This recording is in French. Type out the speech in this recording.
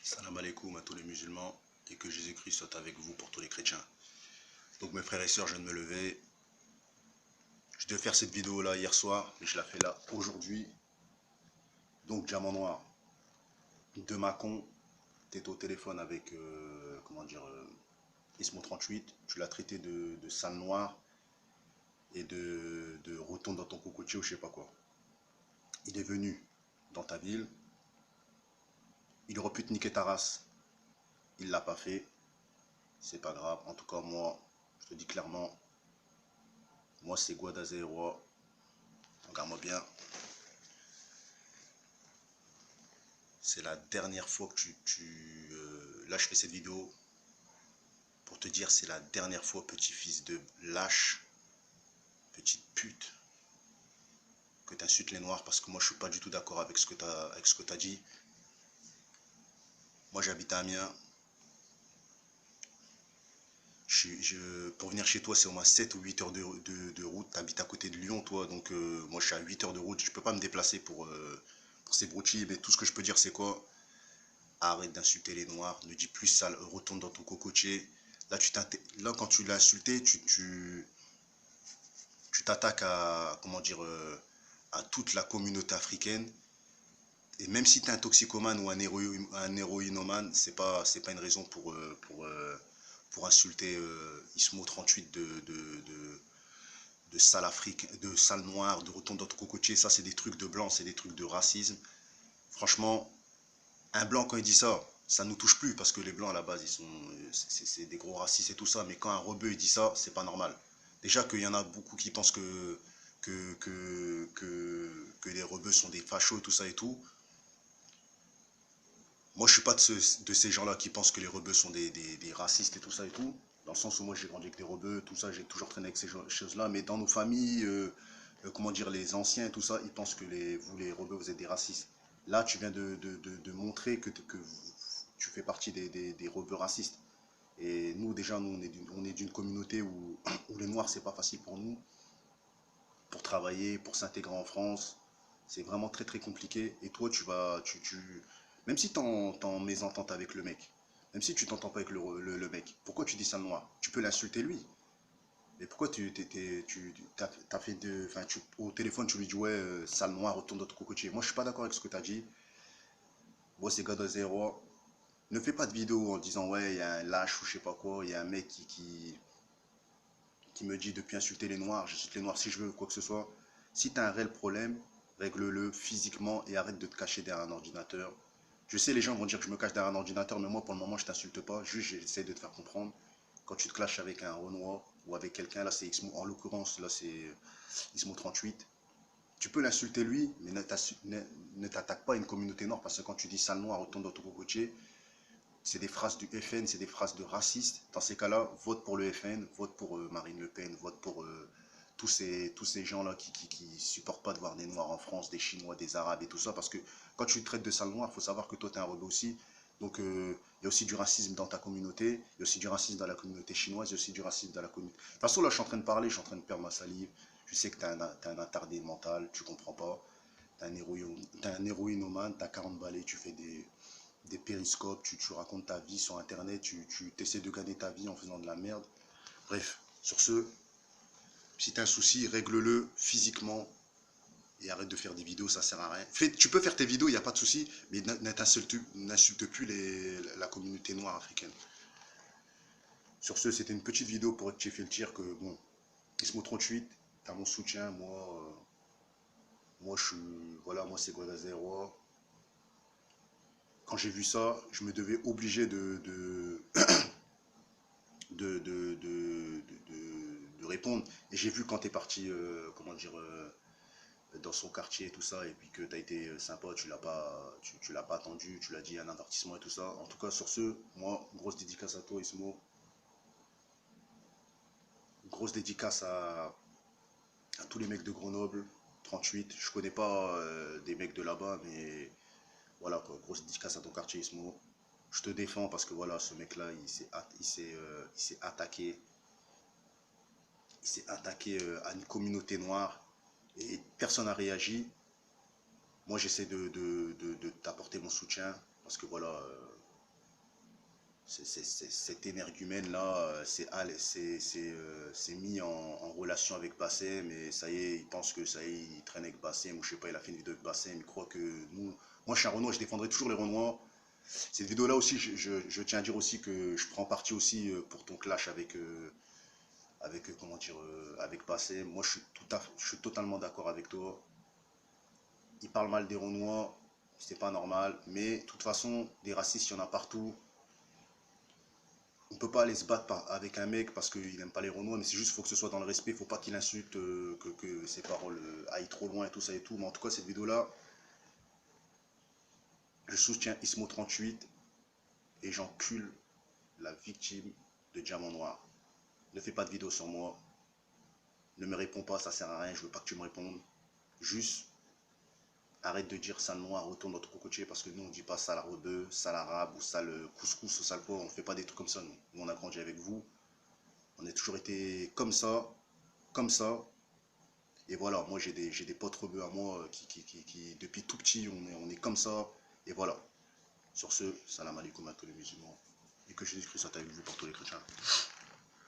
Salam alaikum à tous les musulmans et que Jésus-Christ soit avec vous pour tous les chrétiens. Donc mes frères et sœurs, je viens de me lever. Je devais faire cette vidéo là hier soir, mais je la fais là aujourd'hui. Donc diamant noir, de Macon, tu étais au téléphone avec, Ismo 38. Tu l'as traité de sale noir et de retourne dans ton cocotier ou je sais pas quoi. Il est venu dans ta ville, il aurait pu te niquer ta race. Il l'a pas fait, c'est pas grave. En tout cas moi, je te dis clairement, moi c'est Guadazero. Regarde-moi bien. C'est la dernière fois que là, je fais cette vidéo pour te dire, c'est la dernière fois, petit fils de lâche, petite pute, que tu insultes les noirs, parce que moi, je suis pas du tout d'accord avec ce que tu as dit. Moi, j'habite à Amiens. Pour venir chez toi, c'est au moins 7 ou 8 heures de route. Tu habites à côté de Lyon, toi, donc moi, je suis à 8 heures de route. Je peux pas me déplacer pour ces broutilles, mais tout ce que je peux dire, c'est quoi? Arrête d'insulter les noirs, ne dis plus sale, retourne dans ton cocotier. Là, là quand tu l'as insulté, tu t'attaques à, à toute la communauté africaine. Et même si tu es un toxicomane ou un héroïnomane, c'est pas une raison pour insulter Ismo 38 de sale Afrique, de sale noir, de retourne dans ton cocotier. Ça, c'est des trucs de blanc, c'est des trucs de racisme. Franchement, un blanc, quand il dit ça, ça nous touche plus parce que les blancs à la base, c'est des gros racistes et tout ça. Mais quand un rebeu il dit ça, c'est pas normal. Déjà qu'il y en a beaucoup qui pensent que les rebeux sont des fachos, tout ça et tout. Moi, je suis pas de ces gens-là qui pensent que les rebeux sont des racistes et tout ça et tout. Dans le sens où moi, j'ai grandi avec des rebeux, tout ça, j'ai toujours traîné avec ces choses-là. Mais dans nos familles, les anciens et tout ça, ils pensent que vous, les rebeux, vous êtes des racistes. Là, tu viens de montrer que tu fais partie des rebeux racistes. Et nous, déjà, nous, on est d'une communauté où les noirs, c'est pas facile pour nous, pour travailler, pour s'intégrer en France. C'est vraiment très très compliqué. Et toi, même si tu es en mésentente avec le mec, même si tu t'entends pas avec le mec, pourquoi tu dis ça le noir? Tu peux l'insulter lui. Mais pourquoi t'as fait au téléphone, tu lui dis ouais, sale noir, retourne dans ton cocotier. Moi, je suis pas d'accord avec ce que tu as dit. Moi, c'est God of Zero. Ne fais pas de vidéo en disant ouais, il y a un lâche ou je sais pas quoi, il y a un mec qui me dit de plus insulter les noirs, j'insulte les noirs si je veux, quoi que ce soit. Si tu as un réel problème, règle-le physiquement et arrête de te cacher derrière un ordinateur. Je sais, les gens vont dire que je me cache derrière un ordinateur, mais moi, pour le moment, je t'insulte pas. Juste, j'essaie de te faire comprendre. Quand tu te clashes avec un Renoir ou avec quelqu'un, là, c'est Xmo, en l'occurrence, là, c'est Ismo 38. Tu peux l'insulter lui, mais ne t'attaque pas à une communauté noire, parce que quand tu dis sale noir, retourne dans ton cocotier, c'est des phrases du FN, c'est des phrases de racistes. Dans ces cas-là, vote pour le FN, vote pour Marine Le Pen, vote pour tous ces gens-là qui supportent pas de voir des Noirs en France, des Chinois, des Arabes et tout ça. Parce que quand tu traites de sale noir, il faut savoir que toi, tu es un rebelle aussi. Donc, il y a aussi du racisme dans ta communauté, il y a aussi du racisme dans la communauté chinoise, il y a aussi du racisme dans la communauté. De toute façon, là, je suis en train de parler, je suis en train de perdre ma salive. Je sais que tu as un attardé mental, tu comprends pas. Tu un héroïnomane, tu as 40 balais, tu fais des périscopes, tu racontes ta vie sur internet, tu essaies de gagner ta vie en faisant de la merde. Bref, sur ce, si tu as un souci, règle-le physiquement et arrête de faire des vidéos, ça sert à rien. Tu peux faire tes vidéos, il n'y a pas de souci, mais n'insulte plus la communauté noire africaine. Sur ce, c'était une petite vidéo pour rectifier le tir que, bon, Ismo 38, tu as mon soutien, moi je suis, voilà, moi c'est Godazero. Quand j'ai vu ça, je me devais obligé de répondre. Et j'ai vu quand tu es parti, dans son quartier et tout ça, et puis que tu as été sympa, tu l'as pas attendu, tu l'as dit un avertissement et tout ça. En tout cas, sur ce, moi, grosse dédicace à toi, Ismo. Grosse dédicace à tous les mecs de Grenoble, 38. Je connais pas des mecs de là-bas, mais voilà quoi, grosse dédicace à ton quartier, Ismo. Je te défends parce que voilà, ce mec-là, il s'est attaqué. Il s'est attaqué à une communauté noire et personne n'a réagi. Moi, j'essaie de t'apporter mon soutien parce que voilà, cet énergumène-là, c'est mis en relation avec Bassem, et ça y est, il pense que ça y est, il traîne avec Bassem, ou je sais pas, il a fait une vidéo avec Bassem, il croit que nous... Moi, je suis un Renoir, je défendrai toujours les Renois. Cette vidéo-là aussi, je tiens à dire aussi que je prends parti aussi pour ton clash avec comment dire, avec Bassem. Moi, je suis totalement d'accord avec toi. Il parle mal des Renois, c'est pas normal, mais de toute façon, des racistes, il y en a partout. On peut pas aller se battre avec un mec parce qu'il n'aime pas les Renois, mais c'est juste qu'il faut que ce soit dans le respect, il faut pas qu'il insulte, que ses paroles aillent trop loin et tout ça et tout. Mais en tout cas, cette vidéo-là, je soutiens Ismo38 et j'encule la victime de Diamant Noir. Ne fais pas de vidéo sur moi, ne me réponds pas, ça sert à rien, je veux pas que tu me répondes. Juste, arrête de dire sale noir, retourne notre cocotier, parce que nous on dit pas sale rebeu, sale arabe ou sale couscous ou sale porc, on fait pas des trucs comme ça nous. Nous on a grandi avec vous, on a toujours été comme ça. Et voilà, moi j'ai des potes rebeux à moi qui depuis tout petit, on est comme ça. Et voilà. Sur ce, salam alaikum à tous les musulmans. Et que Jésus-Christ soit avec vous pour tous les chrétiens.